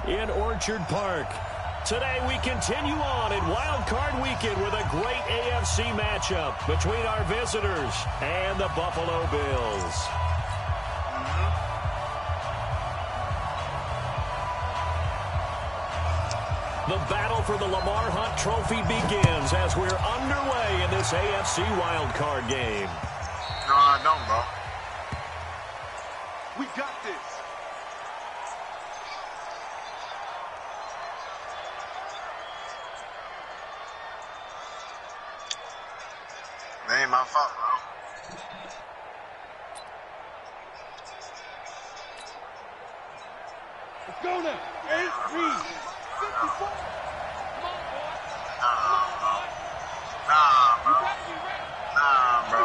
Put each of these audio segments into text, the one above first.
in Orchard Park. Today we continue on in Wild Card Weekend with a great AFC matchup between our visitors and the Buffalo Bills. The battle for the Lamar Hunt Trophy begins as we're underway in this AFC Wild Card game. No, I don't, bro. We got this. That ain't my fault, bro. Let's go now. 8 reads. 54. Come on, boy. Nah, bro. You gotta be ready. Nah, bro.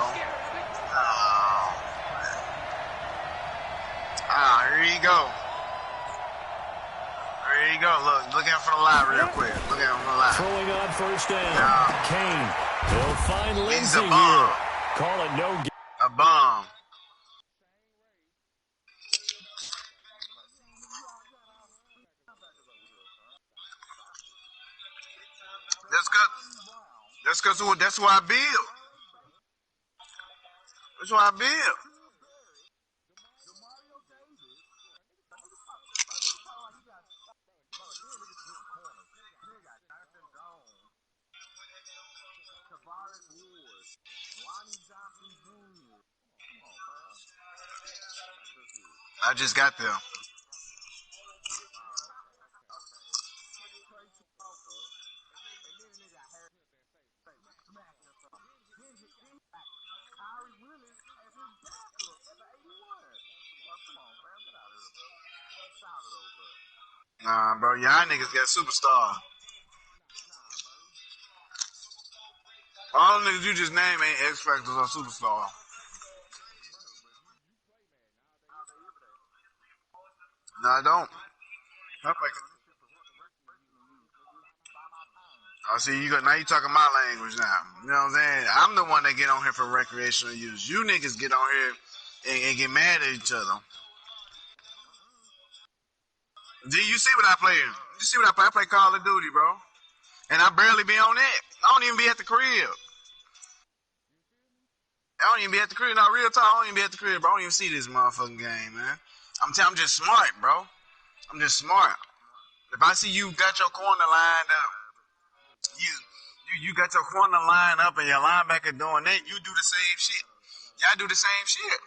Here you go. Here you go. Look out for the line real quick. Look out for the line. Throwing on first down. Yeah. Kane. He'll find He's Lindsey a bomb. here. Call it no game. A bomb. That's why I build. That's why I build. I just got there. Nah, bro, y'all niggas got superstar. All the niggas you just named ain't X Factors or superstar. No, I don't. I see now you talking my language now. You know what I'm saying? I'm the one that get on here for recreational use. You niggas get on here and get mad at each other. Do you see what I play? You see what I play? I play Call of Duty, bro. And I barely be on that. I don't even be at the crib. No, real talk, I don't even be at the crib, bro. I don't even see this motherfucking game, man. I'm just smart, bro. I'm just smart. If I see you got your corner lined up, you got your corner lined up and your linebacker doing that, you do the same shit. Y'all do the same shit.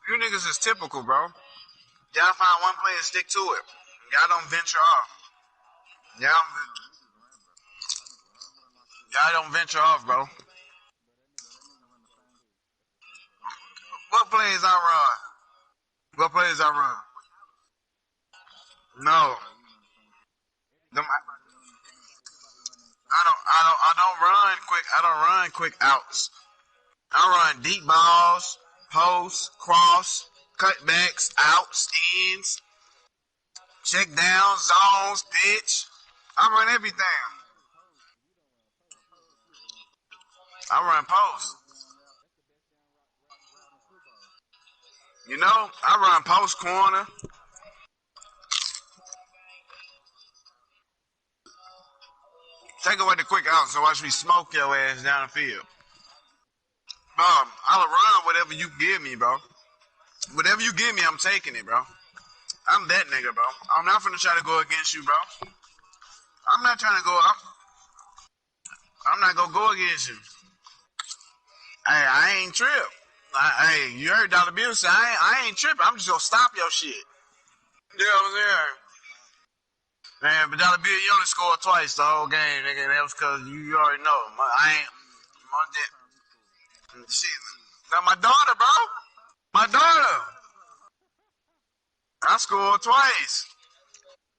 You niggas is typical, bro. Y'all find one play and stick to it. Y'all don't venture off. Y'all don't venture off, bro. What plays I run? No. I don't run quick outs. I run deep balls, posts, cross, cutbacks, outs, ends, check down, zones, pitch. I run everything. I run post. You know, I run post corner. Take away the quick out so watch me smoke your ass down the field. I'll run whatever you give me, bro. Whatever you give me, I'm taking it, bro. I'm that nigga, bro. I'm not finna try to go against you, bro. I'm not trying to go. I'm not gonna go against you. Hey, I ain't trip. Hey, you heard Dollar Bill say I ain't tripping. I'm just gonna stop your shit. You know what I'm saying? Man, but Dollar Bill, you only scored twice the whole game, nigga. That was because you already know. Shit. Now my daughter, bro. My daughter. I scored twice.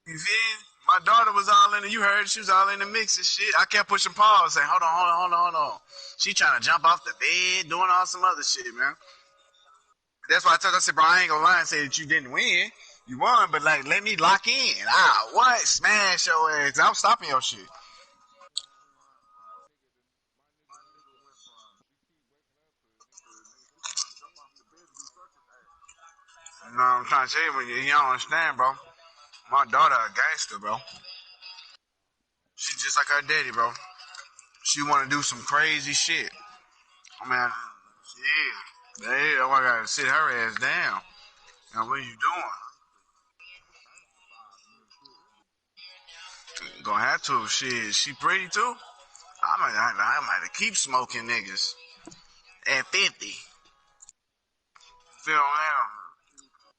You feel? My daughter was all in it. You heard she was all in the mix and shit. I kept pushing pause, saying, hold on. She trying to jump off the bed, doing all some other shit, man. That's why I told her, I said, bro, I ain't gonna lie and say that you didn't win. You won, but like, let me lock in. What? Smash your ass. I'm stopping your shit. You know what I'm trying to tell you, but you don't understand, bro. My daughter a gangster, bro. She just like her daddy, bro. She want to do some crazy shit. I mean, yeah. Hey, I gotta sit her ass down. Now, what are you doing? Gonna have to. Shit, she pretty too. I might keep smoking niggas at 50. Feel now.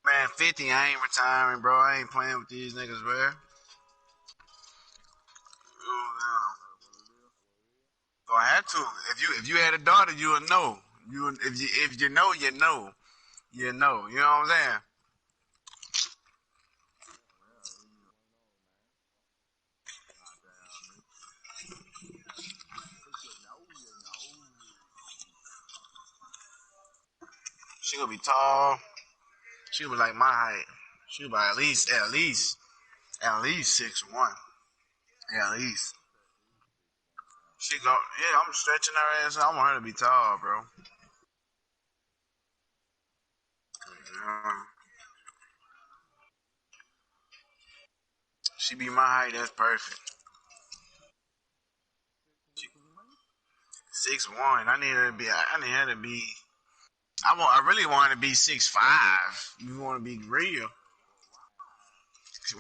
Man, 50, I ain't retiring, bro. I ain't playing with these niggas, bro. Gonna have to. If you had a daughter, you would know. If you know, you know. You know. You know what I'm saying? She gonna be tall. She was like my height. She was at least 6'1". At least. She go. Yeah, I'm stretching her ass. I want her to be tall, bro. Yeah. She be my height. That's perfect. 6'1". I need her to be. I need her to be. I really want her to be 6'5". You want to be real?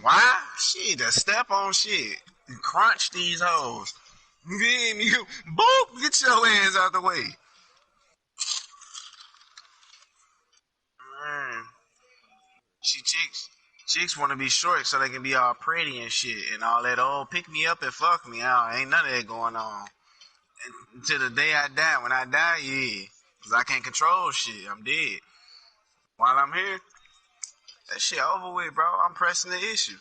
Why? Shit, a step on shit. You crunch these hoes. Then you boop, get your ass out the way. Man. She chicks want to be short so they can be all pretty and shit and all that. Oh, pick me up and fuck me. Ain't none of that going on. Until the day I die. When I die, yeah. Because I can't control shit. I'm dead. While I'm here, that shit over with, bro. I'm pressing the issue.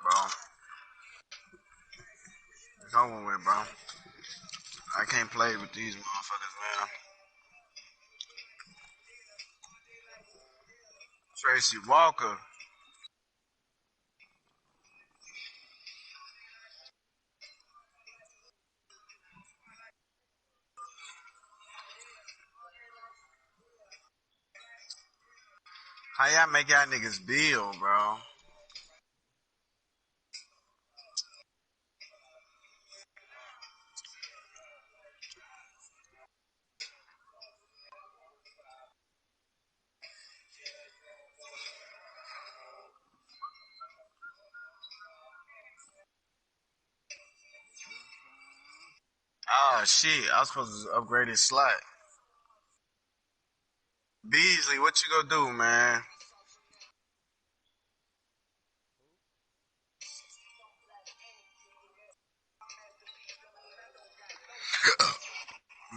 Bro, it's over with, bro. I can't play with these motherfuckers, man. Tracy Walker. How y'all make y'all niggas bill, bro? Oh, shit. I was supposed to upgrade his slot. Beasley, what you gonna do, man?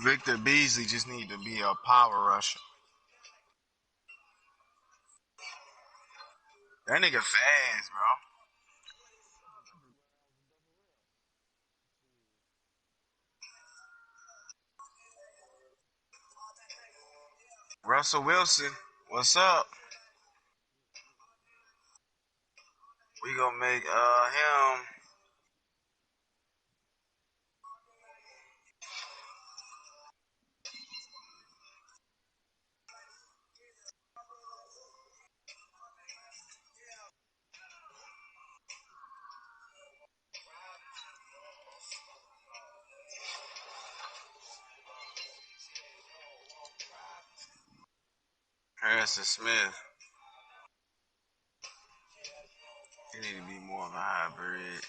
Victor Beasley just need to be a power rusher. That nigga fast, bro. Russell Wilson, what's up? We gonna make him. Harrison Smith. He need to be more of a hybrid.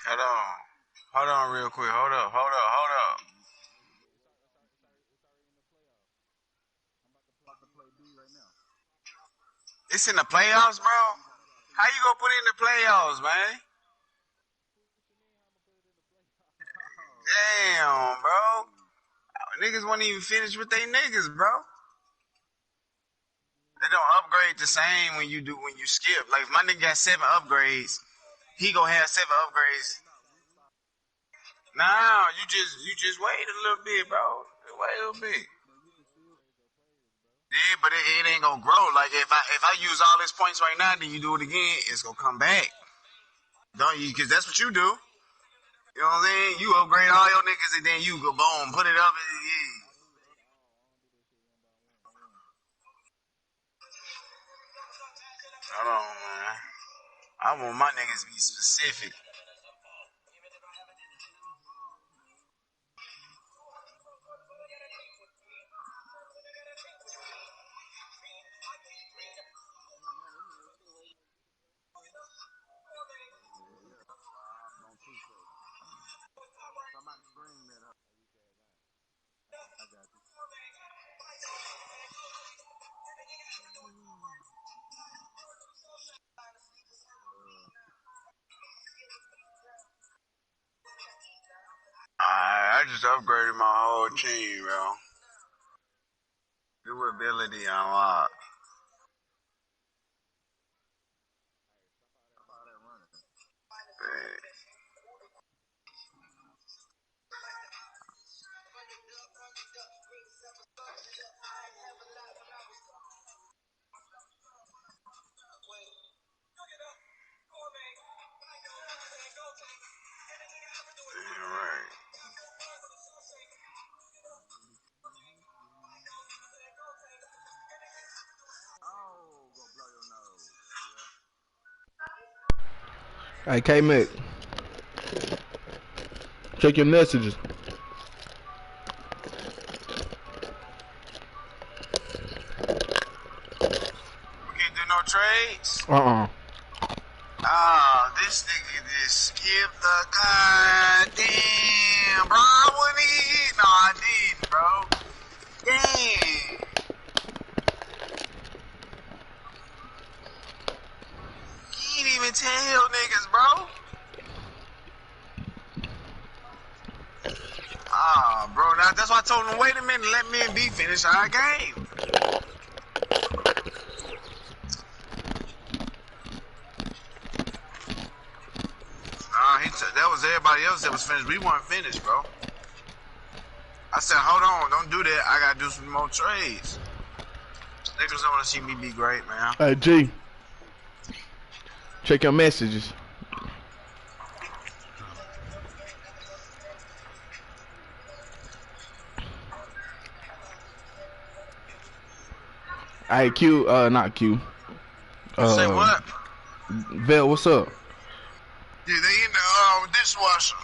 Hold on. Hold on real quick. Hold up. It's in the playoffs, bro? How you gonna put it in the playoffs, man? Damn, bro. Niggas won't even finish with they niggas, bro. They don't upgrade the same when you skip. Like if my nigga got 7 upgrades He gonna have 7 upgrades. Nah, you just wait a little bit, bro. Wait a little bit. Yeah, but it ain't gonna grow. Like if I use all his points right now, then you do it again, it's gonna come back. Don't you? Because that's what you do. You know what I'm saying? You upgrade all your niggas and then you go boom, put it up. And, yeah. Hold on, man. I want my niggas to be specific. I just upgraded my whole team, bro. New ability unlocked. Right. Hey, K-Mick, check your messages. We can't do no trades. This nigga just skipped the goddamn, bro. I wouldn't eat. No, I didn't, bro. Damn. You ain't even tell niggas, bro. Bro, now that's why I told him, wait a minute, let me and B finish our game. That was everybody else that was finished. We weren't finished, bro. I said, hold on, don't do that. I gotta do some more trades. Niggas don't wanna see me be great, man. Hey, G, check your messages. Hey, Q, not Q. Say what? Vel, what's up? Yeah, they in the dishwasher.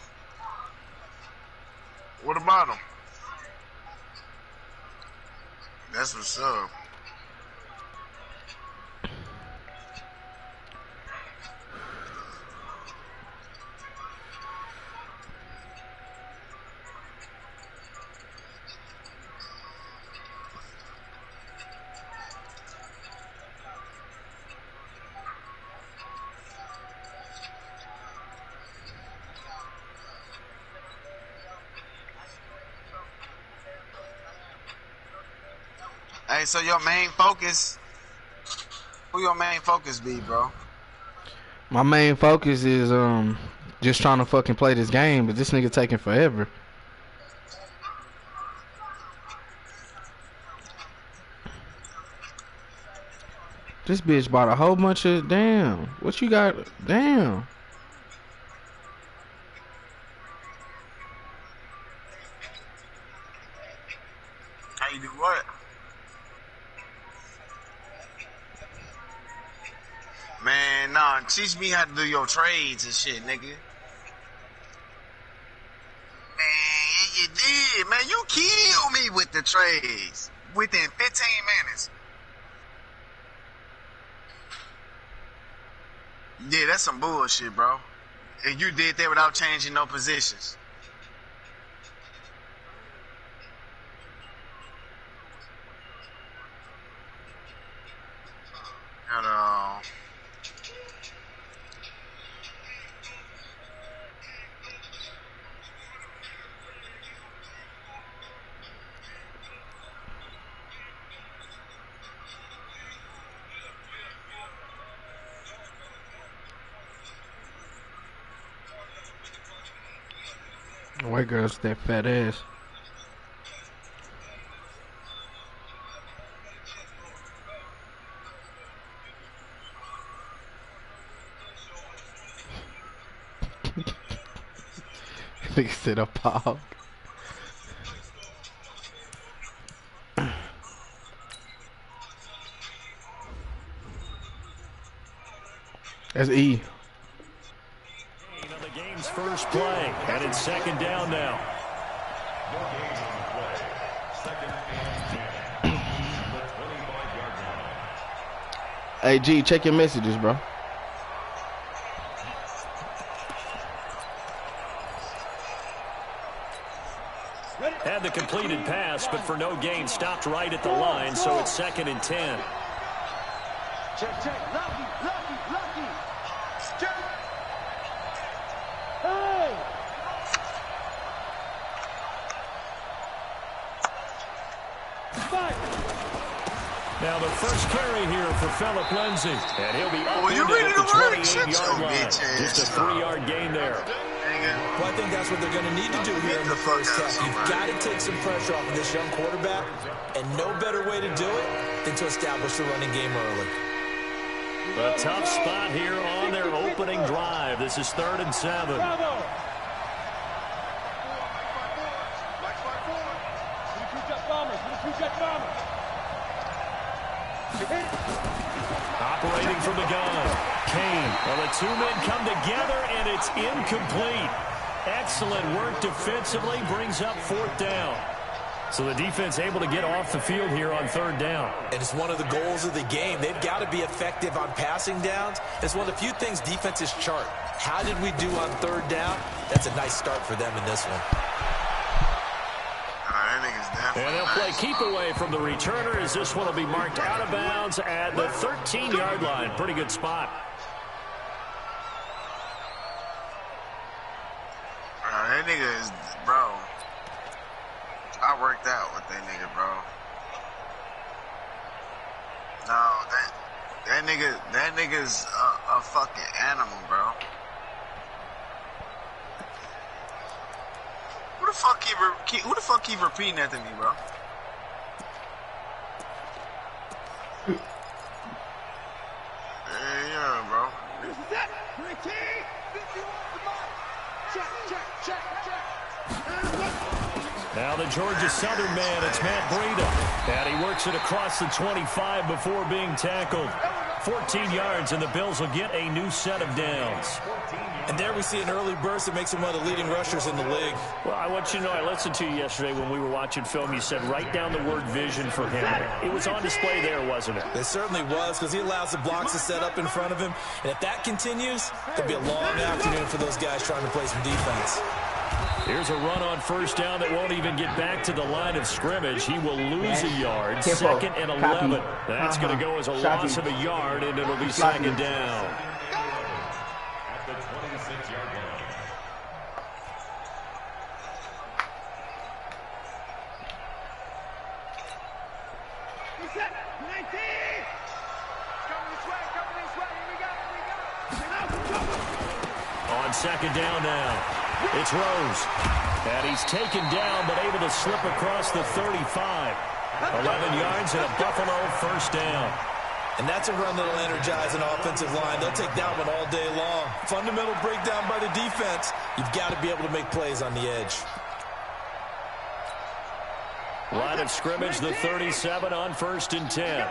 What about them? That's what's up. Hey, so your main focus, who your main focus be, bro? My main focus is just trying to fucking play this game, but this nigga taking forever. This bitch bought a whole bunch of damn. What you got? Damn. How you do what? Man, nah, teach me how to do your trades and shit, nigga. Man, you did. Man, you killed me with the trades within 15 minutes. Yeah, that's some bullshit, bro. And you did that without changing no positions. Hello. White girls with that fat ass. Nigga said a pog. That's E. On the game's first play, and it's second down now. Hey G, check your messages, bro. Had the completed pass, but for no gain, stopped right at the line, so it's 2nd and 10. Check, check. Lucky, lucky, lucky. Check. Hey! Fight. Now the first carry here for Phillip Lindsay, and he'll be up you at ready the to work? 28-yard line. Just a 3-yard gain there. Well, I think that's what they're going to need to do here in the first half. You've got to take some pressure off of this young quarterback, and no better way to do it than to establish the running game early. A tough spot here on their opening drive. This is 3rd and 7. Bravo. Operating from the gun. Kane. Well, the two men come together, and it's incomplete. Excellent work defensively. Brings up 4th down. So the defense able to get off the field here on 3rd down. And it's one of the goals of the game. They've got to be effective on passing downs. It's one of the few things defenses chart. How did we do on 3rd down? That's a nice start for them in this one. And they'll play keep away from the returner as this one will be marked out of bounds at the 13-yard line. Pretty good spot. That nigga is, bro. I worked out with that nigga, bro. No, that nigga's a fucking animal, bro. Who the fuck keep repeating that to me, bro? Yeah, bro. This is it. 19. 51. Check, check, check, check. Now the Georgia Southern man, it's Matt Breida. And he works it across the 25 before being tackled. 14 yards, and the Bills will get a new set of downs. And there we see an early burst that makes him one of the leading rushers in the league. Well, I want you to know, I listened to you yesterday when we were watching film. You said write down the word vision for him. It was on display there, wasn't it? It certainly was, because he allows the blocks to set up in front of him. And if that continues, it'll be a long afternoon for those guys trying to play some defense. Here's a run on 1st down that won't even get back to the line of scrimmage. He will lose a yard. 2nd and 11. That's going to go as a loss of a yard, and it'll be 2nd down. At the 26-yard line. Reset. 19. Coming this way. Coming this way. Here we go. On 2nd down now. It's Rose. And he's taken down, but able to slip across the 35. 11 yards and a Buffalo 1st down. And that's a run that'll energize an offensive line. They'll take that one all day long. Fundamental breakdown by the defense. You've got to be able to make plays on the edge. Line of scrimmage, the 37 on 1st and 10.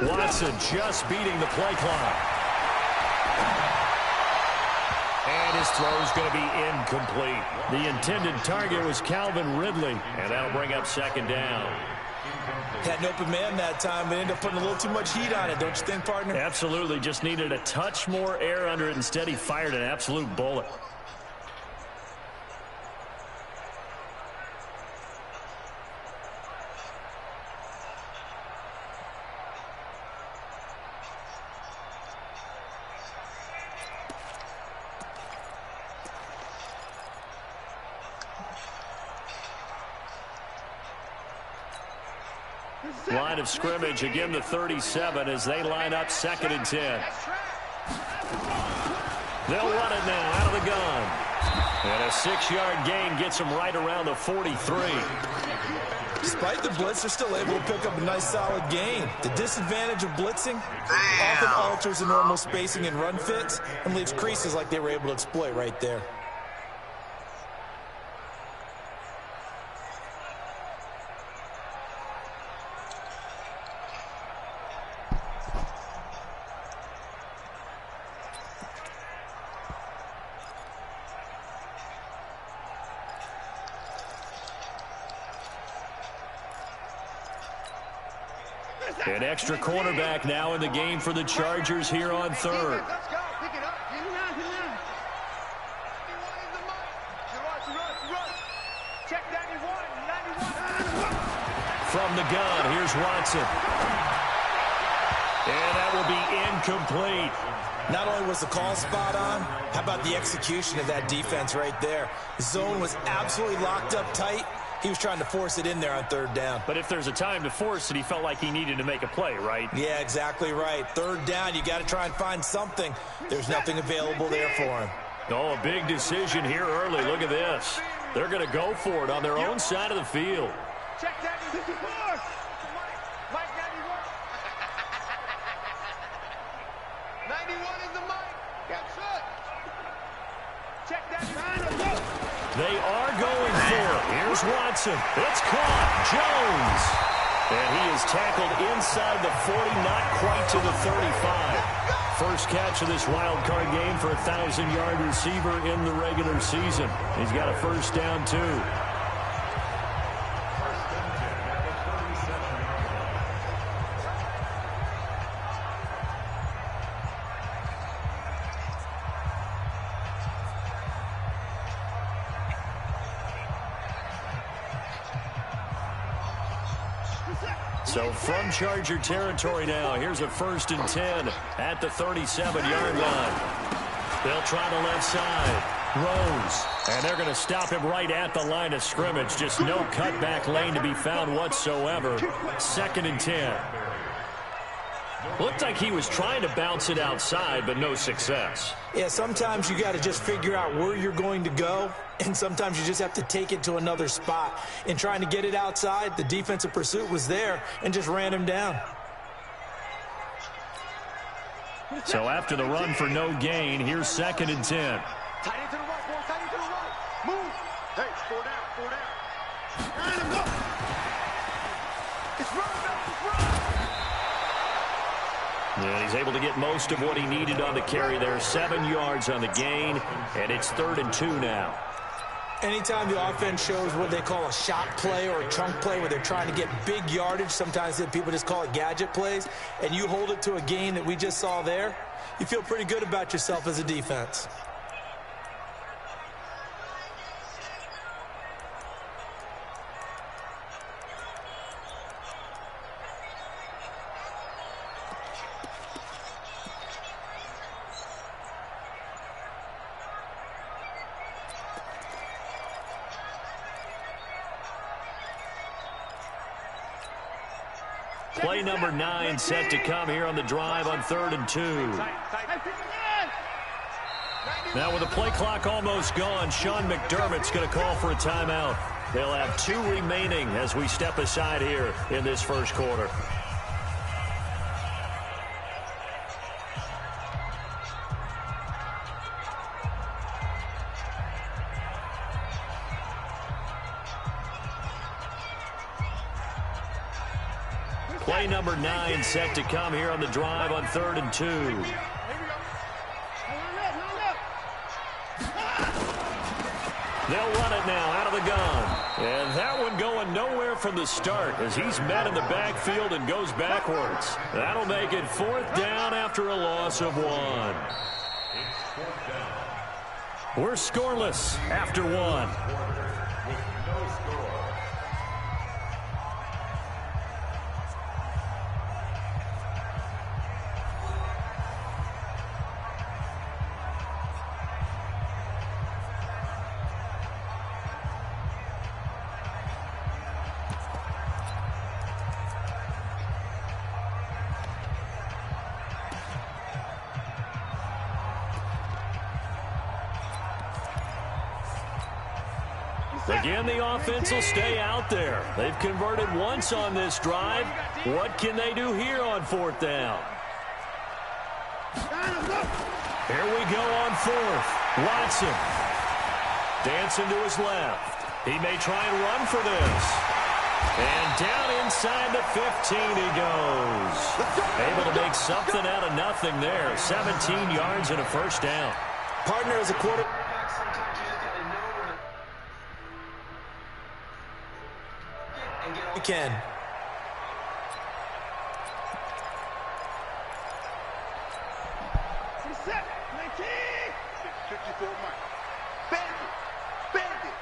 Watson just beating the play clock. And his throw's going to be incomplete. The intended target was Calvin Ridley, and that'll bring up 2nd down. Had an open man that time, but ended up putting a little too much heat on it, don't you think, partner? Absolutely. Just needed a touch more air under it. Instead, he fired an absolute bullet. line of scrimmage. Again, the 37 as they line up 2nd and 10. They'll run it now out of the gun. And a 6-yard gain gets them right around the 43. Despite the blitz, they're still able to pick up a nice solid gain. The disadvantage of blitzing often alters the normal spacing and run fits and leaves creases like they were able to exploit right there. An extra cornerback now in the game for the Chargers here on 3rd. Let's go. Pick it up. Get around, get around. 91 in the mic. Run. Check 91. From the gun, here's Watson. And that will be incomplete. Not only was the call spot on, how about the execution of that defense right there? The zone was absolutely locked up tight. He was trying to force it in there on 3rd down. But if there's a time to force it, he felt like he needed to make a play, right? Yeah, exactly right. 3rd down, you got to try and find something. There's nothing available there for him. Oh, a big decision here early. Look at this. They're going to go for it on their own side of the field. Check that 54. Mike 91. 91 is the mic. Got set. Check that 9. They are going for it. Here's Watson. It's caught. Jones. And he is tackled inside the 40, not quite to the 35. First catch of this wild card game for a 1,000-yard receiver in the regular season. He's got a first down, too. So from Charger territory now, here's a 1st and 10 at the 37-yard line. They'll try the left side. Rose. And they're going to stop him right at the line of scrimmage. Just no cutback lane to be found whatsoever. 2nd and 10. Looked like he was trying to bounce it outside, but no success. Yeah, sometimes you got to just figure out where you're going to go, and sometimes you just have to take it to another spot. In trying to get it outside, the defensive pursuit was there and just ran him down. So after the run for no gain, here's 2nd and 10. Tight into the right, boy. Tight into the right. Move. Hey, 4 down. Let him go. It's run. And he's able to get most of what he needed on the carry there. 7 yards on the gain, and it's 3rd and 2 now. Anytime the offense shows what they call a shot play or a chunk play where they're trying to get big yardage, sometimes people just call it gadget plays, and you hold it to a gain that we just saw there, you feel pretty good about yourself as a defense. Play number 9 set to come here on the drive on 3rd and 2. Now with the play clock almost gone, Sean McDermott's going to call for a timeout. They'll have 2 remaining as we step aside here in this first quarter. Play number 9 set to come here on the drive on 3rd and 2. They'll run it now out of the gun. And that one going nowhere from the start as he's met in the backfield and goes backwards. That'll make it 4th down after a loss of 1. We're scoreless after 1. Again, the offense will stay out there. They've converted once on this drive. What can they do here on 4th down? Here we go on 4th. Watson. Dancing to his left. He may try and run for this. And down inside the 15 he goes. Able to make something out of nothing there. 17 yards and a 1st down. Partner as a quarterback. We can. Set. 19. 54 Mike. Bandit.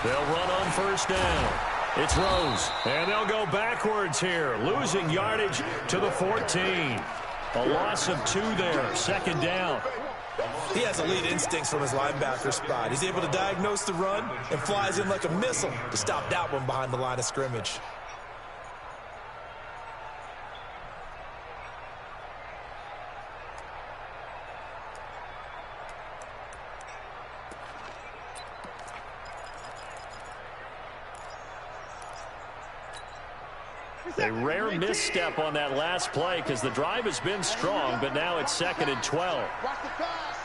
They'll run on 1st down. It's Rose. And they'll go backwards here. Losing yardage to the 14. A loss of 2 there. 2nd down. He has elite instincts from his linebacker spot. He's able to diagnose the run and flies in like a missile to stop that one behind the line of scrimmage. A rare misstep on that last play because the drive has been strong, but now it's 2nd and 12. Watch the pass.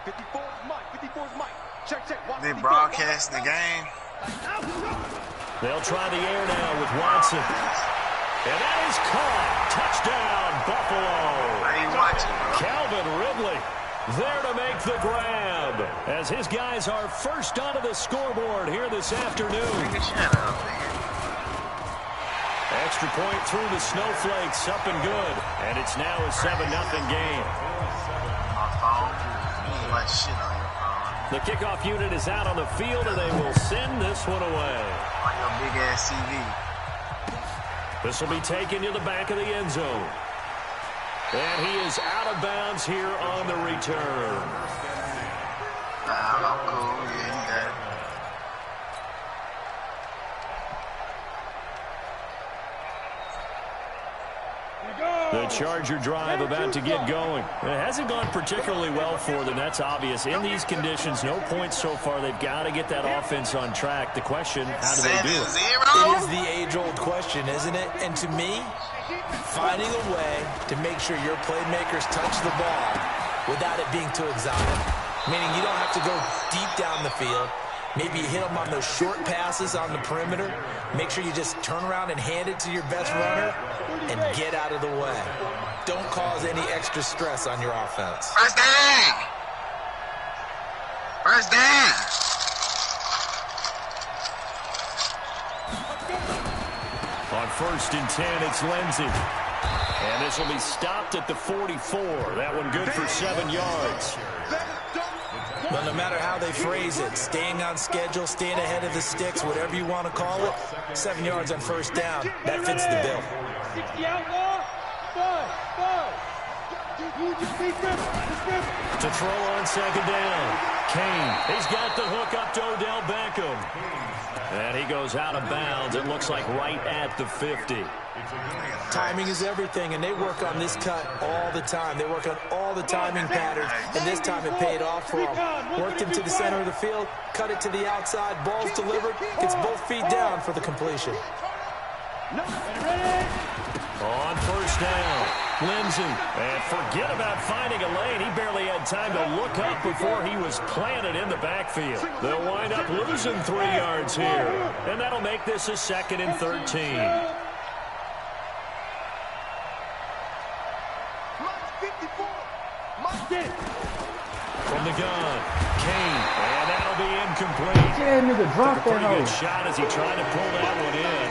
54 is Mike. 54 is Mike. Check. Watch They 54. broadcast the game. They'll try the air now with Watson. And that is caught. Touchdown, Buffalo. I ain't watching, bro. Calvin Ridley there to make the grab as his guys are first onto the scoreboard here this afternoon. Shut up, man. Extra point through the Snowflakes, up and good. And it's now a 7-0 game. My phone. You ain't watch shit on your phone. The kickoff unit is out on the field, and they will send this one away. On your big-ass TV. This will be taken to the back of the end zone. And he is out of bounds here on the return. Nah, I'm cool. Yeah, you got it. The Charger drive about to get going. It hasn't gone particularly well for them. That's obvious. In these conditions, no points so far. They've got to get that offense on track. The question, how do they do it? 7-0. It is the age-old question, isn't it? And to me, finding a way to make sure your playmakers touch the ball without it being too exotic. Meaning you don't have to go deep down the field. Maybe you hit them on those short passes on the perimeter. Make sure you just turn around and hand it to your best runner and get out of the way. Don't cause any extra stress on your offense. First down. First down. On 1st and 10, it's Lindsey. And this will be stopped at the 44. That one good for 7 yards. But no matter how they phrase it, staying on schedule, staying ahead of the sticks, whatever you want to call it, 7 yards on 1st down, that fits the bill. 60 outlaw. Five. To throw on 2nd down. Kane, he's got the hook up to Odell Beckham. And he goes out of bounds, it looks like right at the 50. Timing is everything, and they work on this cut all the time. They work on all the timing patterns, and this time it paid off for them. Worked him to the center of the field, cut it to the outside, ball's delivered, gets both feet down for the completion. On 1st down, Lindsey. And forget about finding a lane. He barely had time to look up before he was planted in the backfield. They'll wind up losing 3 yards here. And that'll make this a 2nd and 13. From the gun, Kane, and that'll be incomplete. Yeah, nigga, drop Took a that pretty hoe. good shot as he tried to pull that one in.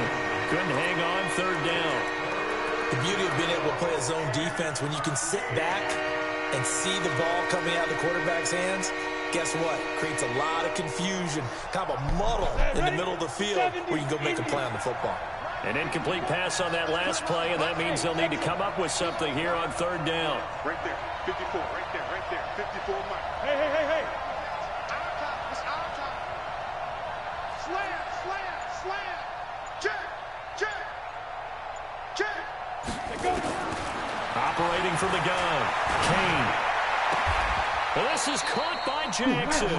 Couldn't hang on 3rd down. The beauty of being able to play a zone defense when you can sit back and see the ball coming out of the quarterback's hands, guess what? Creates a lot of confusion, kind of a muddle in the middle of the field where you can go make a play on the football. An incomplete pass on that last play, and that means they'll need to come up with something here on 3rd down. Right there. 54. Right there. 54 Mike. Hey. It's our time. Slam. Check. Operating from the gun. Kane. This is caught by Jackson.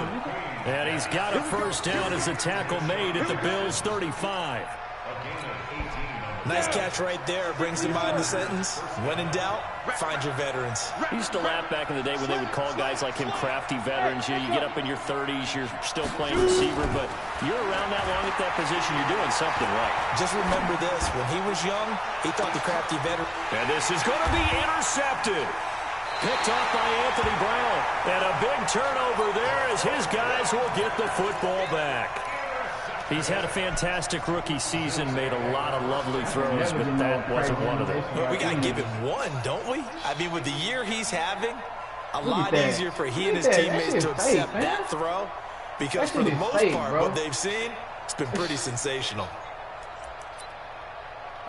And he's got a first down as the tackle made at the Bills' 35. Nice catch right there. Brings to mind the sentence, when in doubt, find your veterans. I used to laugh back in the day when they would call guys like him crafty veterans. You get up in your 30s, you're still playing receiver, but you're around that long at that position, you're doing something right. Just remember this, when he was young, he thought the crafty veteran. And this is going to be intercepted. Picked off by Anthony Brown. And a big turnover there as his guys will get the football back. He's had a fantastic rookie season, made a lot of lovely throws, but that wasn't one of them. Well, we got to give him one, don't we? I mean, with the year he's having, a lot easier for he and his teammates to accept that throw, because for the most part, what they've seen, it's been pretty sensational.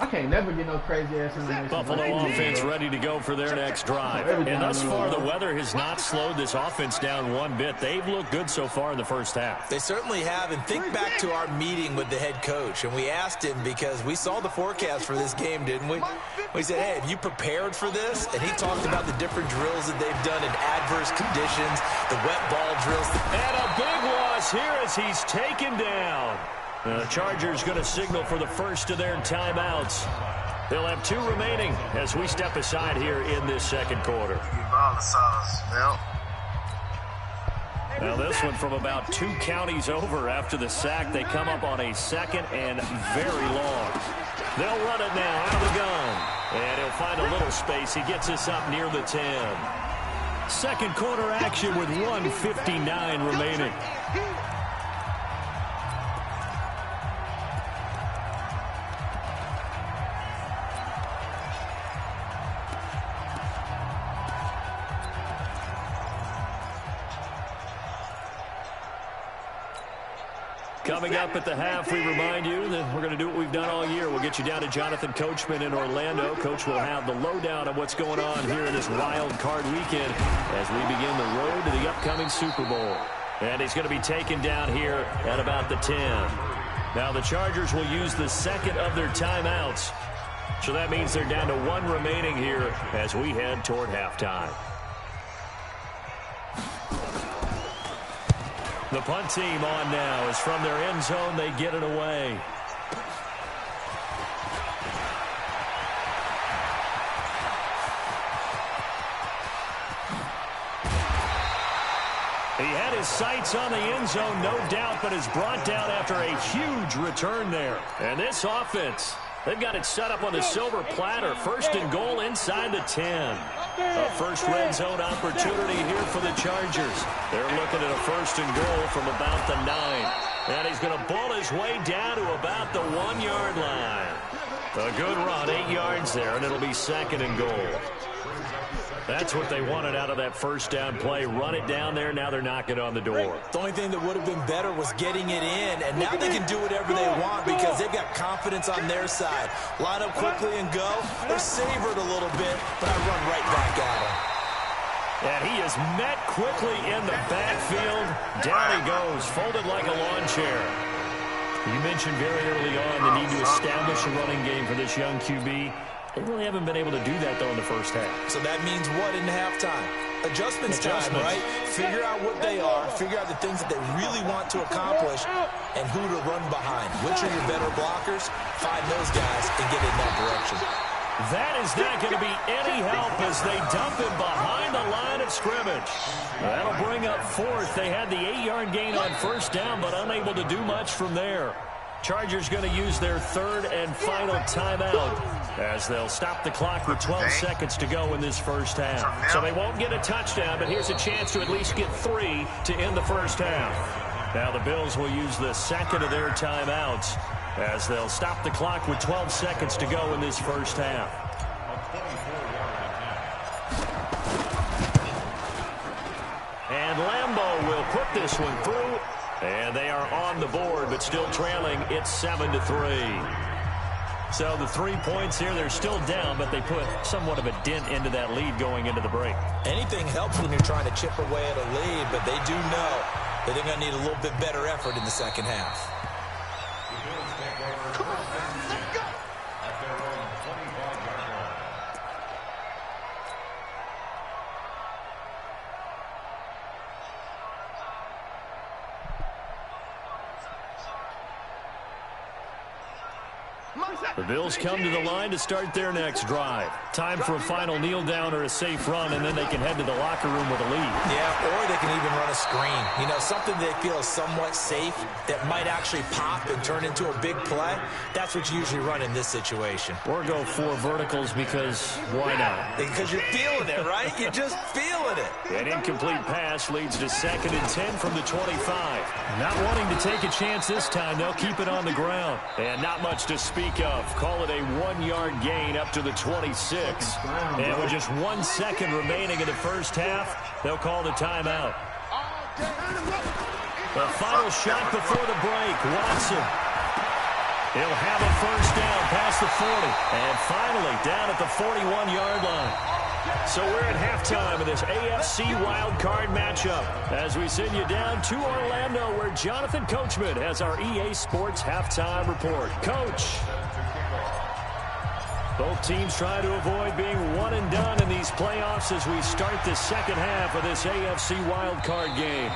I can't never get no crazy ass in the Buffalo offense ready to go for their next drive. And thus far, the weather has not slowed this offense down one bit. They've looked good so far in the first half. They certainly have. And think back to our meeting with the head coach. And we asked him, because we saw the forecast for this game, didn't we? We said, hey, have you prepared for this? And he talked about the different drills that they've done in adverse conditions, the wet ball drills. And a big loss here as he's taken down. The Chargers going to signal for the first of their timeouts. They'll have 2 remaining as we step aside here in this second quarter. Now this one from about 2 counties over after the sack. They come up on a second and very long. They'll run it now out of the gun. And he'll find a little space. He gets us up near the 10. Second quarter action with 1:59 remaining. Coming up at the half, we remind you that we're going to do what we've done all year. We'll get you down to Jonathan Coachman in Orlando. Coach will have the lowdown of what's going on here in this wild card weekend as we begin the road to the upcoming Super Bowl. And he's going to be taken down here at about the 10. Now the Chargers will use the second of their timeouts. So that means they're down to 1 remaining here as we head toward halftime. The punt team on now is from their end zone. They get it away. He had his sights on the end zone, no doubt, but is brought down after a huge return there. And this offense, they've got it set up on the silver platter. First and goal inside the 10. A first red zone opportunity here for the Chargers. They're looking at a first and goal from about the 9. And he's going to ball his way down to about the 1-yard line. A good run, 8 yards there, and it'll be second and goal. That's what they wanted out of that first down play. Run it down there. Now they're knocking on the door. The only thing that would have been better was getting it in, and now they can do whatever they want because they've got confidence on their side. Line up quickly and go. They're savored a little bit, but I run right back at him. And he is met quickly in the backfield. Down he goes, folded like a lawn chair. You mentioned very early on the need to establish a running game for this young QB. They really haven't been able to do that, though, in the first half. So that means what in halftime? Adjustments time, right? Figure out what they are, figure out the things that they really want to accomplish, and who to run behind. Which are your better blockers? Find those guys and get in that direction. That is not going to be any help as they dump him behind the line of scrimmage. That'll bring up fourth. They had the 8-yard gain on first down, but unable to do much from there. Chargers going to use their third and final timeout as they'll stop the clock with 12 seconds to go in this first half. So they won't get a touchdown, but here's a chance to at least get 3 to end the first half. Now the Bills will use the second of their timeouts as they'll stop the clock with 12 seconds to go in this first half. And Lambeau will put this one through. And they are on the board, but still trailing. It's 7-3. So the 3 points here, they're still down, but they put somewhat of a dent into that lead going into the break. Anything helps when you're trying to chip away at a lead, but they do know that they're going to need a little bit better effort in the second half. The Bills come to the line to start their next drive. Time for a final kneel down or a safe run, and then they can head to the locker room with a lead. Yeah, or they can even run a screen. You know, something they feel is somewhat safe that might actually pop and turn into a big play. That's what you usually run in this situation. Or go 4 verticals because why not? Because you're feeling it, right? You're just feeling it. An incomplete pass leads to 2nd and 10 from the 25. Not wanting to take a chance this time, they'll keep it on the ground. And not much to speak of. Call it a 1-yard gain up to the 26. And with just 1 second remaining in the first half, they'll call the timeout. The final shot before the break. Watson. He'll have a first down past the 40. And finally down at the 41-yard line. So we're at halftime of this AFC wildcard matchup as we send you down to Orlando where Jonathan Coachman has our EA Sports halftime report. Coach. Both teams try to avoid being one and done in these playoffs as we start the second half of this AFC wildcard game.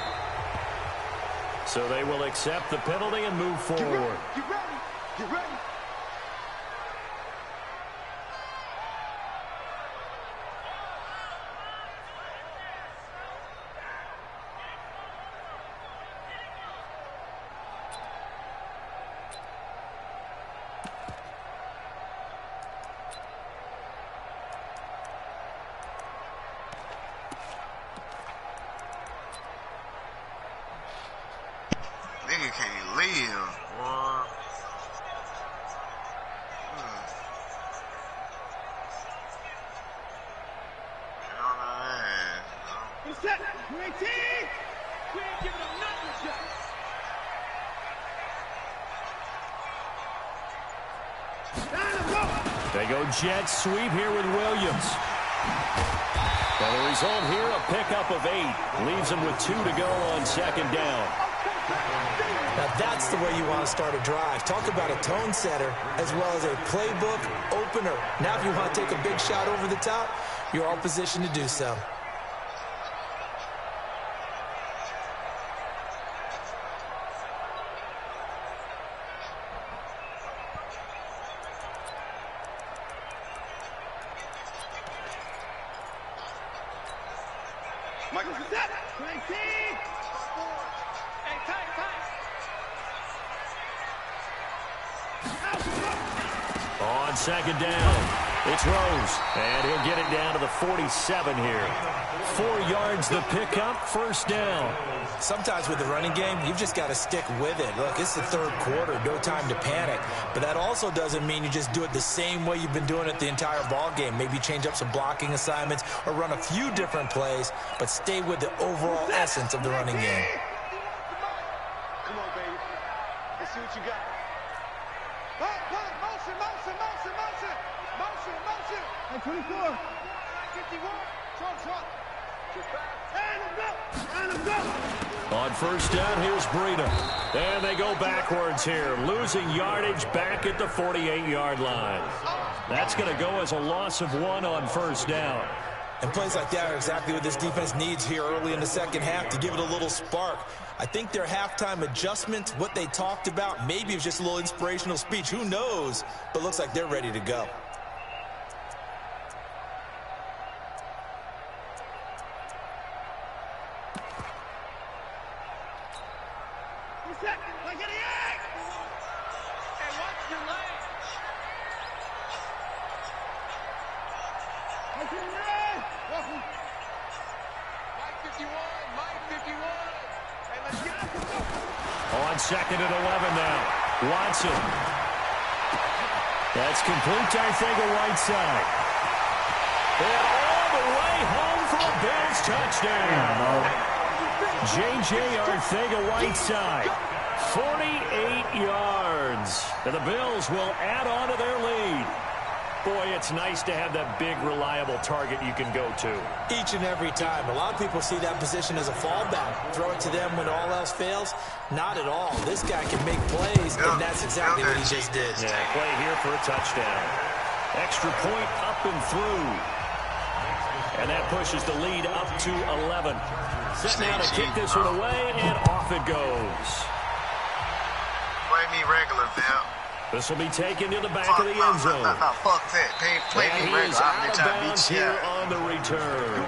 So they will accept the penalty and move forward. Get ready. Get ready. Nigga can't live, boy. Get on the ass, bro. What's that? You ain't team? We ain't giving them nothing, Jack. They go jet sweep here with Williams. And the result here, a pickup of 8. Leaves them with 2 to go on 2nd down. Now that's the way you want to start a drive. Talk about a tone setter as well as a playbook opener. Now if you want to take a big shot over the top, you're all positioned to do so. Michael, what's that? You ain't team? Hey, tight. On 2nd down, it's Rose, and he'll get it down to the 47 here. 4 yards the pickup, 1st down. Sometimes with the running game, you've just got to stick with it. Look, it's the 3rd quarter, no time to panic. But that also doesn't mean you just do it the same way you've been doing it the entire ball game. Maybe change up some blocking assignments or run a few different plays, but stay with the overall essence of the running game. Come on, baby. Let's see what you got. Motion. Hey, 24. 51. Trump. And him go. On 1st down, here's Breida. And they go backwards here, losing yardage back at the 48-yard line. That's going to go as a loss of 1 on 1st down. And plays like that are exactly what this defense needs here early in the second half to give it a little spark. I think their halftime adjustment, what they talked about, maybe it was just a little inspirational speech. Who knows? But looks like they're ready to go. On 2nd and 11 now. Watson. That's complete to Arcega-Whiteside. And all the way home for a Bills touchdown. J.J. Arcega-Whiteside. 48 yards. And the Bills will add on to their lead. Boy, it's nice to have that big, reliable target you can go to. Each and every time. A lot of people see that position as a fallback. Throw it to them when all else fails. Not at all. This guy can make plays, and that's exactly what he just did. Yeah, play here for a touchdown. Extra point up and through. And that pushes the lead up to 11. Set now to kick this one away, and off it goes. Play me regular, Bill. This will be taken to the back of the end zone. No, fuck that. Play And me he is regular. out I'll of bitch, I'll bounds beat you here out. on the return.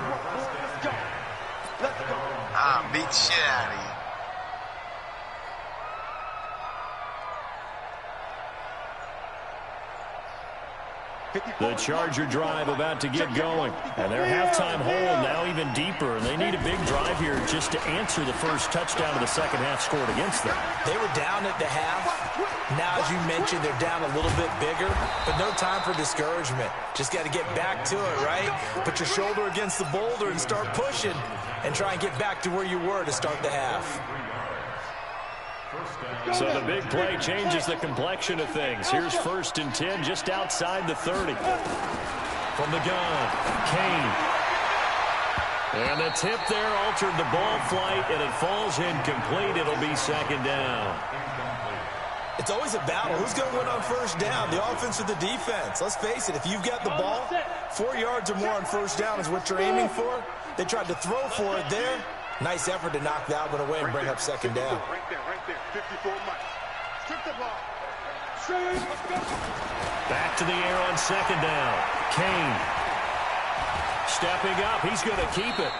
I'll beat the shit out of you. The Charger drive about to get going. And their halftime hole now even deeper. And they need a big drive here just to answer the first touchdown of the second half scored against them. They were down at the half. Now, as you mentioned, they're down a little bit bigger, but no time for discouragement. Just got to get back to it, right? Put your shoulder against the boulder and start pushing and try and get back to where you were to start the half. So the big play changes the complexion of things. Here's 1st and 10 just outside the 30. From the gun, Kane. And the tip there altered the ball flight, and it falls incomplete. It'll be 2nd down. It's always a battle. Who's going to win on 1st down, the offense or the defense? Let's face it, if you've got the ball, 4 yards or more on 1st down is what you're aiming for. They tried to throw for it there. Nice effort to knock that one away and bring up 2nd down. Right there. 54 Mike. Strip the ball. Back to the air on 2nd down. Kane. Stepping up. He's going to keep it.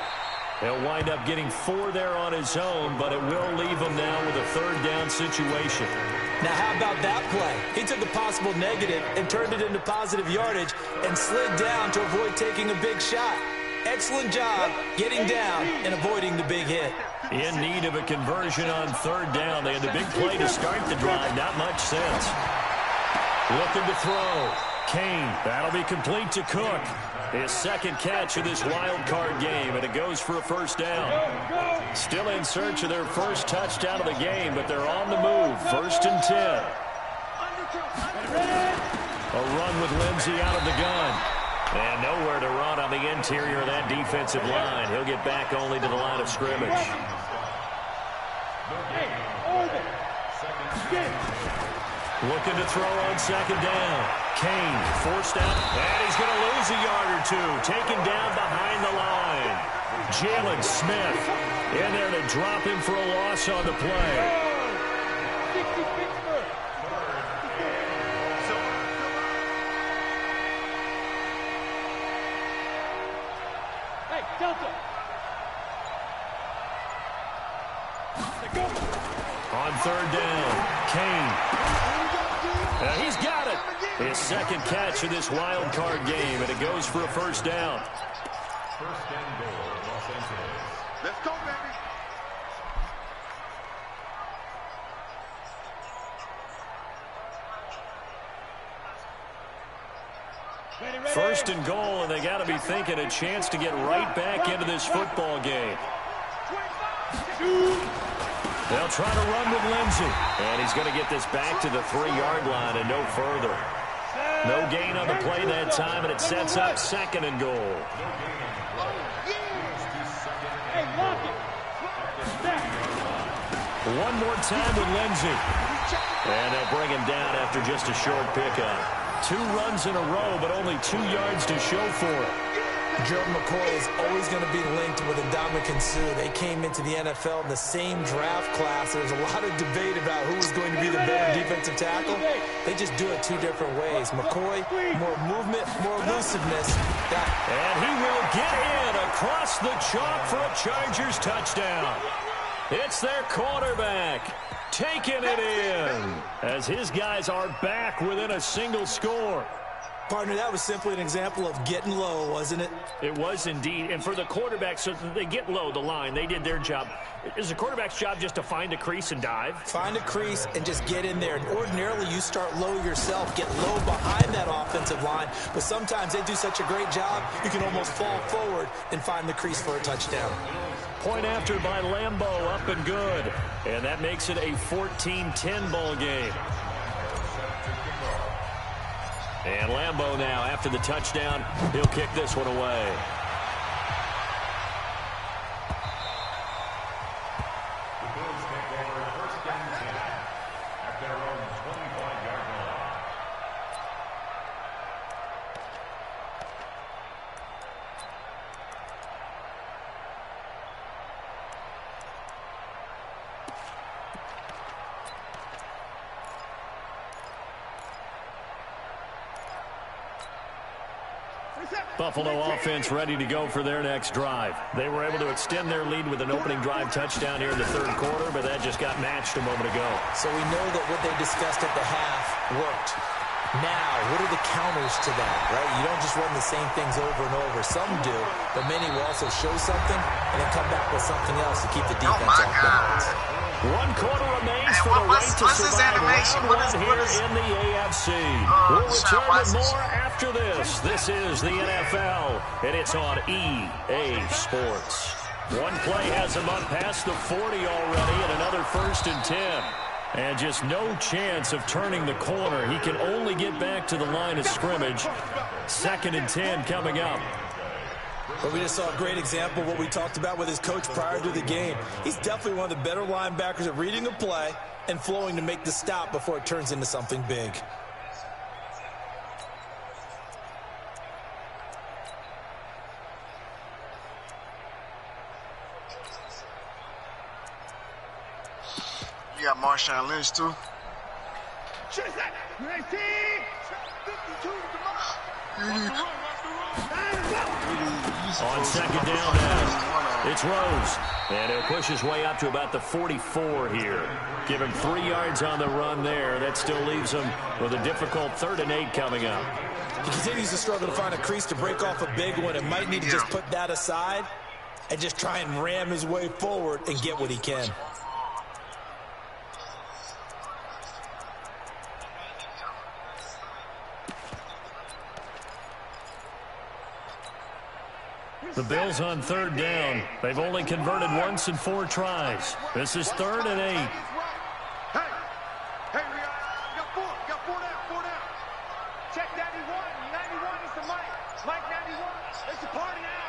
He'll wind up getting 4 there on his own, but it will leave him now with a 3rd down situation. Now, how about that play? He took a possible negative and turned it into positive yardage and slid down to avoid taking a big shot. Excellent job getting down and avoiding the big hit. In need of a conversion on 3rd down. They had the big play to start the drive. Not much sense. Looking to throw. Kane. That'll be complete to Cook. His 2nd catch of this wild card game, and it goes for a 1st down. Still in search of their 1st touchdown of the game, but they're on the move. 1st and 10. A run with Lindsey out of the gun. And nowhere to run on the interior of that defensive line. He'll get back only to the line of scrimmage. Looking to throw on 2nd down. Kane forced out, and he's going to lose a yard or 2. Taken down behind the line. Jalen Smith in there to drop him for a loss on the play. On 3rd down, Kane. He's got it. His 2nd catch of this wild card game, and it goes for a 1st down. 1st and goal, Los Angeles. Let's go, baby. 1st and goal, and they got to be thinking a chance to get right back into this football game. They'll try to run with Lindsey. And he's going to get this back to the 3-yard line and no further. No gain on the play that time, and it sets up 2nd and goal. One more time with Lindsey. And they'll bring him down after just a short pickup. 2 runs in a row, but only 2 yards to show for it. Gerald McCoy is always going to be linked with Ndamukong Suh. They came into the NFL in the same draft class. There's a lot of debate about who was going to be the better defensive tackle. They just do it 2 different ways. McCoy, more movement, more elusiveness. And he will get in across the chalk for a Chargers touchdown. It's their quarterback taking it in as his guys are back within a single score. Partner, that was simply an example of getting low, wasn't it? It was indeed. And for the quarterback, so they get low the line. They did their job. Is the quarterback's job just to find a crease and dive? Find a crease and just get in there. And ordinarily, you start low yourself, get low behind that offensive line. But sometimes they do such a great job, you can almost fall forward and find the crease for a touchdown. Point after by Lambeau, up and good. And that makes it a 14-10 ball game. And Lambeau now, after the touchdown, he'll kick this one away. The Bills take over 1st and 10 at their own 25-yard line. Buffalo offense ready to go for their next drive. They were able to extend their lead with an opening drive touchdown here in the third quarter, but that just got matched a moment ago. So we know that what they discussed at the half worked. Now, what are the counters to that, right? You don't just run the same things over and over. Some do, but many will also show something and then come back with something else to keep the defense off balance. 1 quarter remains for the right to survive round 1 here in the AFC. We'll return with more after this. This is the NFL, and it's on EA Sports. One play has him up past the 40 already, and another 1st and 10. And just no chance of turning the corner. He can only get back to the line of scrimmage. 2nd and 10 coming up. But we just saw a great example of what we talked about with his coach prior to the game. He's definitely one of the better linebackers at reading a play and flowing to make the stop before it turns into something big. You got Marshawn Lynch, too. On 2nd down now, it's Rose. And he'll push his way up to about the 44 here. Give him 3 yards on the run there. That still leaves him with a difficult 3rd and 8 coming up. He continues to struggle to find a crease to break off a big one and might need to just put that aside and just try and ram his way forward and get what he can. The Bills on 3rd down. They've only converted once in 4 tries. This is 3rd and 8. Hey, we got 4 down, 4 down. Check 91, 91 is the mic. Mike 91, it's the party now.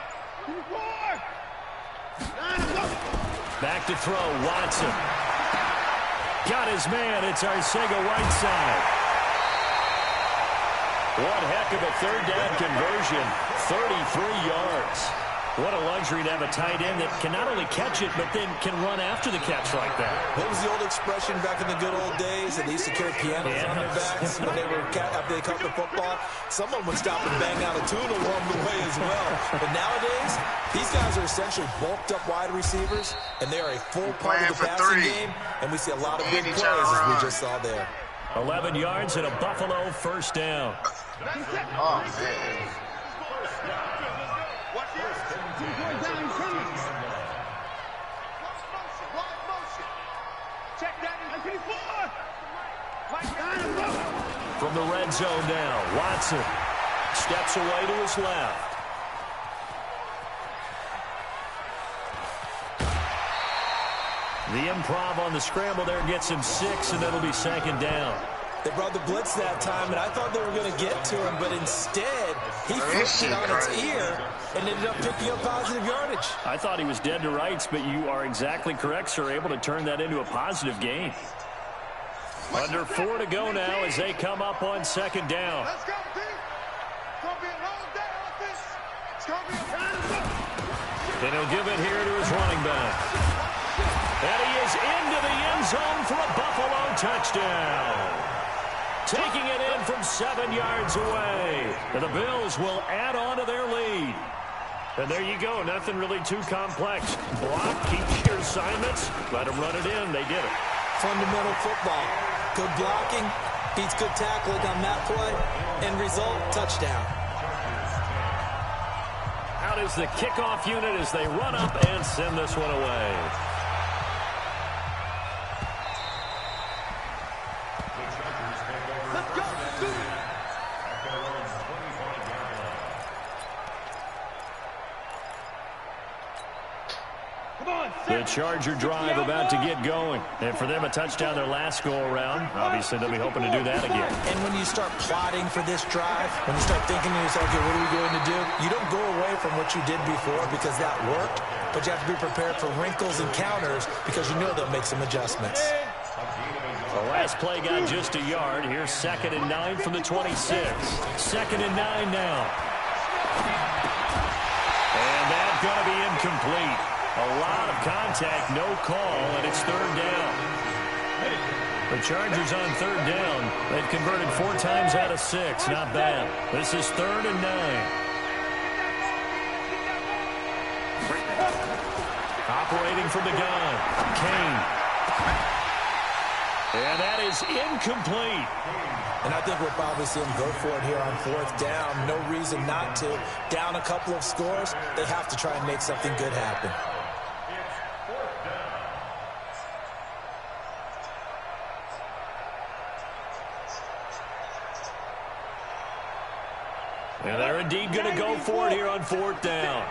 4. Back to throw, Watson. Got his man, it's Arcega-Whiteside. One heck of a 3rd down conversion, 33 yards. What a luxury to have a tight end that can not only catch it, but then can run after the catch like that. What was the old expression back in the good old days that they used to carry pianos on their backs when they were after they caught the football? Someone would stop and bang out a tune along the way as well. But nowadays, these guys are essentially bulked up wide receivers, and they are a full part of the passing game, and we see a lot of big plays as we just saw there. 11 yards and a Buffalo 1st down. Oh, man. From the red zone now, Watson steps away to his left. The improv on the scramble there gets him 6, and it'll be 2nd down. They brought the blitz that time, and I thought they were going to get to him, but instead, he flipped it on its ear and ended up picking up positive yardage. I thought he was dead to rights, but you are exactly correct, sir, able to turn that into a positive gain. Under 4 to go now as they come up on 2nd down. Let's go, D. It's going to be a long day on this. It's going to be a And he'll give it here to his running back. And he is into the end zone for a Buffalo touchdown. Taking it in from 7 yards away. And the Bills will add on to their lead. And there you go. Nothing really too complex. Block, keep your assignments, let them run it in. They did it. Fundamental football. Good blocking, beats good tackling on that play. End result, touchdown. Out is the kickoff unit as they run up and send this one away. The Charger drive about to get going. And for them, a touchdown their last go-around. Obviously, they'll be hoping to do that again. And when you start plotting for this drive, when you start thinking to yourself, okay, what are we going to do? You don't go away from what you did before because that worked, but you have to be prepared for wrinkles and counters because you know they'll make some adjustments. The last play got just a yard. Here's 2nd and 9 from the 26. 2nd and 9 now. And that's going to be incomplete. A lot of contact, no call, and it's 3rd down. The Chargers on 3rd down. They've converted 4 times out of 6. Not bad. This is 3rd and 9. from the gun. Kane. And that is incomplete. And I think we'll probably see him go for it here on 4th down. No reason not to. Down a couple of scores, they have to try and make something good happen. And they're indeed going to go for it here on 4th down.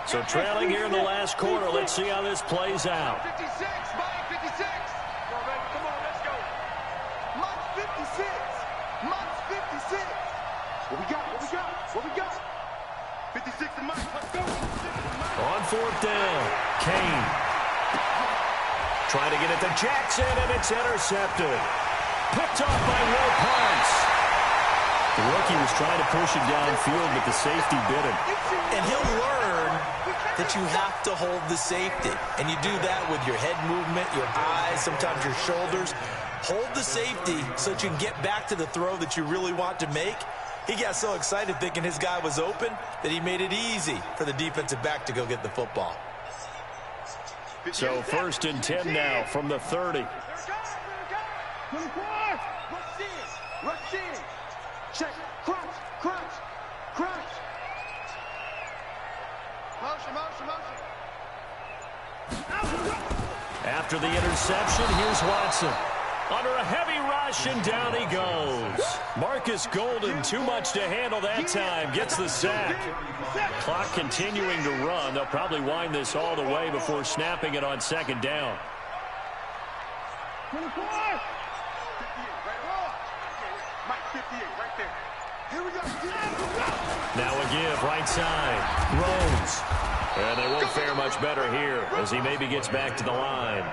So trailing here in the last quarter. Let's see how this plays out. 56, Mike, 56. Come on, baby, come on, let's go. Mike, 56. Mike, 56. What we got, what we got, what we got? 56 to Mike, let's go. On 4th down, Kane. Trying to get it to Jackson, and it's intercepted. Picked off by Will Parks. The rookie was trying to push it downfield, but the safety bit him. And he'll learn that you have to hold the safety. And you do that with your head movement, your eyes, sometimes your shoulders. Hold the safety so that you can get back to the throw that you really want to make. He got so excited thinking his guy was open that he made it easy for the defensive back to go get the football. So 1st and 10 now from the 30. 24. Rush in, rush in. Check, crunch, crunch, crunch. Motion, motion, motion. After the interception, here's Watson. Under a heavy rush, and down he goes. Marcus Golden, too much to handle that time, gets the sack. Clock continuing to run. They'll probably wind this all the way before snapping it on 2nd down. 24. 58, right on. Mike, 58, right there. Here we go. Now a give, right side. Rhodes. And they won't fare much better here as he maybe gets back to the line.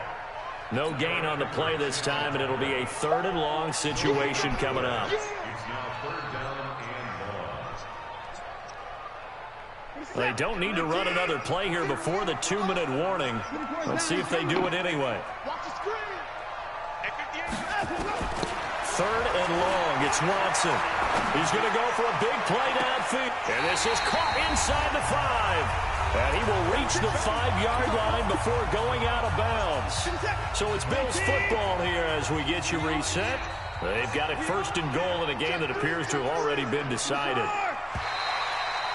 No gain on the play this time, and it'll be a 3rd and long situation coming up. It's now 3rd down and long. They don't need to run another play here before the 2-minute warning. Let's see if they do it anyway. Watch the screen. 3rd and long. It's Watson. He's going to go for a big play downfield. And this is caught inside the 5. And he will reach the 5-yard line before going out of bounds. So it's Bills football here as we get you reset. They've got it 1st and goal in a game that appears to have already been decided.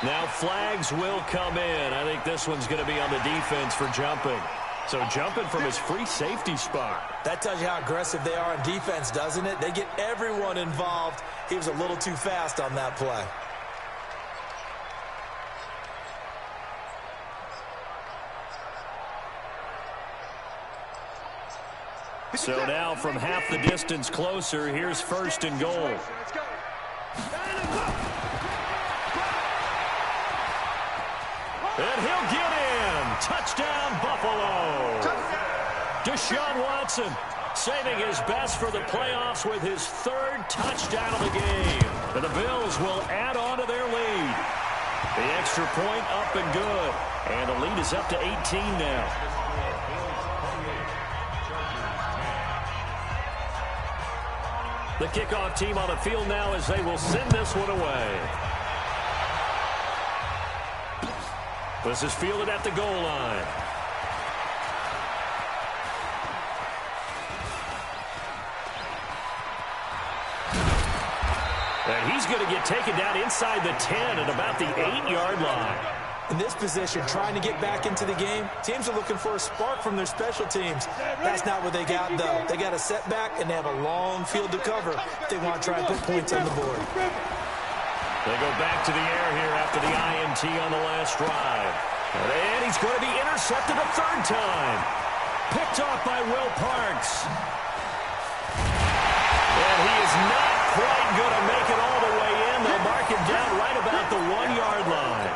Now flags will come in. I think this one's going to be on the defense for jumping. So jumping from his free safety spot. That tells you how aggressive they are on defense, doesn't it? They get everyone involved. He was a little too fast on that play. So now from half the distance closer, here's 1st and goal. Let's go. And he'll get in. Touchdown, Buffalo. Deshaun Watson saving his best for the playoffs with his 3rd touchdown of the game. And the Bills will add on to their lead. The extra point up and good. And the lead is up to 18 now. The kickoff team on the field now as they will send this one away. This is fielded at the goal line. And he's going to get taken down inside the 10 at about the 8-yard line. In this position, trying to get back into the game, teams are looking for a spark from their special teams. That's not what they got, though. They got a setback, and they have a long field to cover if they want to try and put points on the board. They go back to the air here after the INT on the last drive. And he's going to be intercepted a 3rd time. Picked off by Will Parks. And he is not quite going to make it all the way in. They'll mark him down right about the 1-yard line.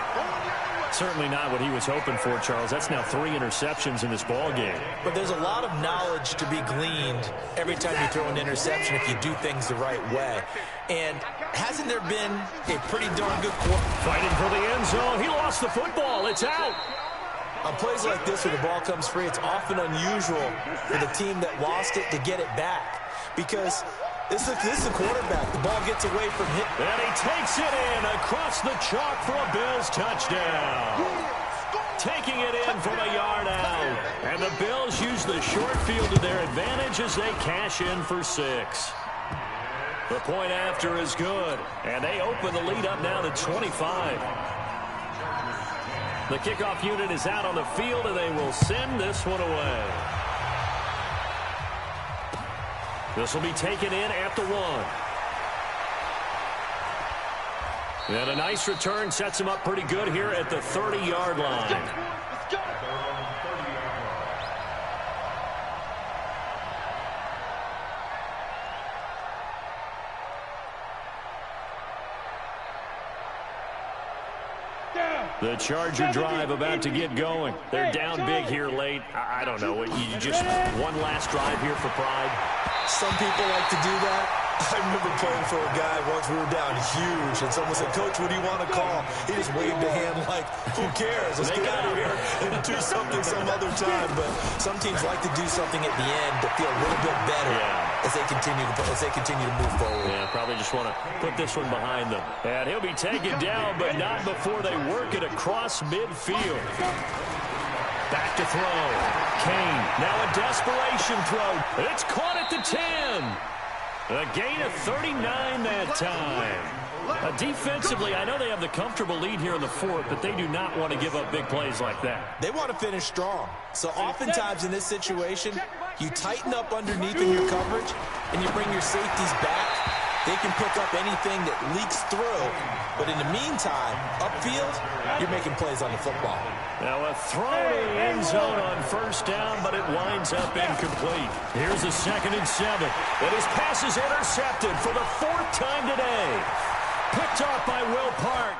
Certainly not what he was hoping for, Charles. That's now 3 interceptions in this ball game. But there's a lot of knowledge to be gleaned every time you throw an interception if you do things the right way. And hasn't there been a pretty darn good quarter? Fighting for the end zone. He lost the football. It's out. On plays like this where the ball comes free, it's often unusual for the team that lost it to get it back. Because this is a quarterback. The ball gets away from him. And he takes it in across the chalk for a Bills touchdown. taking it in from a yard out. And the Bills use the short field to their advantage as they cash in for 6. The point after is good, and they open the lead up now to 25. The kickoff unit is out on the field, and they will send this one away. This will be taken in at the 1. And a nice return sets him up pretty good here at the 30-yard line. Let's go. The Charger drive about to get going. They're down big here late. I don't know. You just one last drive here for pride. Some people like to do that. I remember playing for a guy once. We were down huge, and someone said, "Coach, what do you want to call?" He just waved a hand like, "Who cares? Let's get out of here and do something some other time." But some teams like to do something at the end to feel a little bit better as they continue to move forward. Yeah, probably just want to put this one behind them. And he'll be taken down, but not before they work it across midfield. Back to throw. Kane, now a desperation throw. It's caught at the 10. A gain of 39 that time. Defensively, I know they have the comfortable lead here in the 4th, but they do not want to give up big plays like that. They want to finish strong. So oftentimes in this situation, you tighten up underneath in your coverage, and you bring your safeties back. They can pick up anything that leaks through. But in the meantime, upfield, you're making plays on the football. Now a throw to the end zone on first down, but it winds up incomplete. Here's a 2nd and 7. And his pass is intercepted for the 4th time today. Picked off by Will Park.